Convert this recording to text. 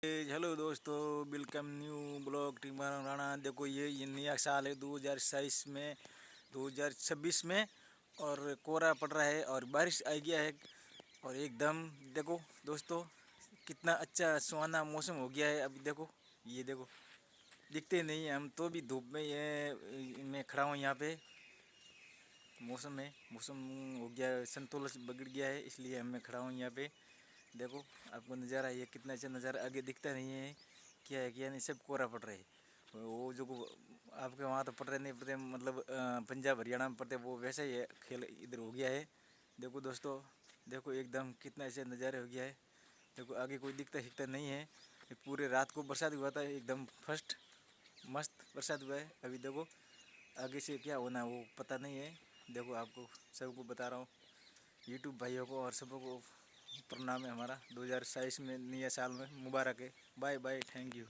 Hello दोस्तों, welcome new blog teamer Rana. देखो ये नया साल है 2026 में 2026 में। और कोहरा पड़ रहा है और बारिश आ गया है। और एकदम देखो दोस्तों, कितना अच्छा सुहाना मौसम हो गया है। अभी देखो, ये देखो, दिखते नहीं हैं हम तो भी धूप में ये मैं खड़ा हूँ यहाँ पे। मौसम हो गया है, संतुलन बिगड़ गया है, इसलिए मैं खड़ा हूँ यहाँ पे। देखो आपको नज़ारा, ये कितना अच्छा नज़ारा, आगे दिखता नहीं है क्या है क्या नहीं, सब कोहरा पड़ रहा है। वो जो आपके वहाँ तो पड़ रहे नहीं पड़ते, मतलब पंजाब हरियाणा में पड़ते, वो वैसा ही है, खेल इधर हो गया है। देखो दोस्तों, देखो एकदम कितना अच्छा नज़ारा हो गया है। देखो आगे कोई दिखता नहीं है। पूरे रात को बरसात हुआ था, एकदम फर्स्ट मस्त बरसात हुआ है। अभी देखो आगे से क्या होना है वो पता नहीं है। देखो आपको सबको बता रहा हूँ, यूट्यूब भाइयों को और सबको प्रणाम है हमारा। 2027 में नया साल में मुबारक है। Bye bye, thank you.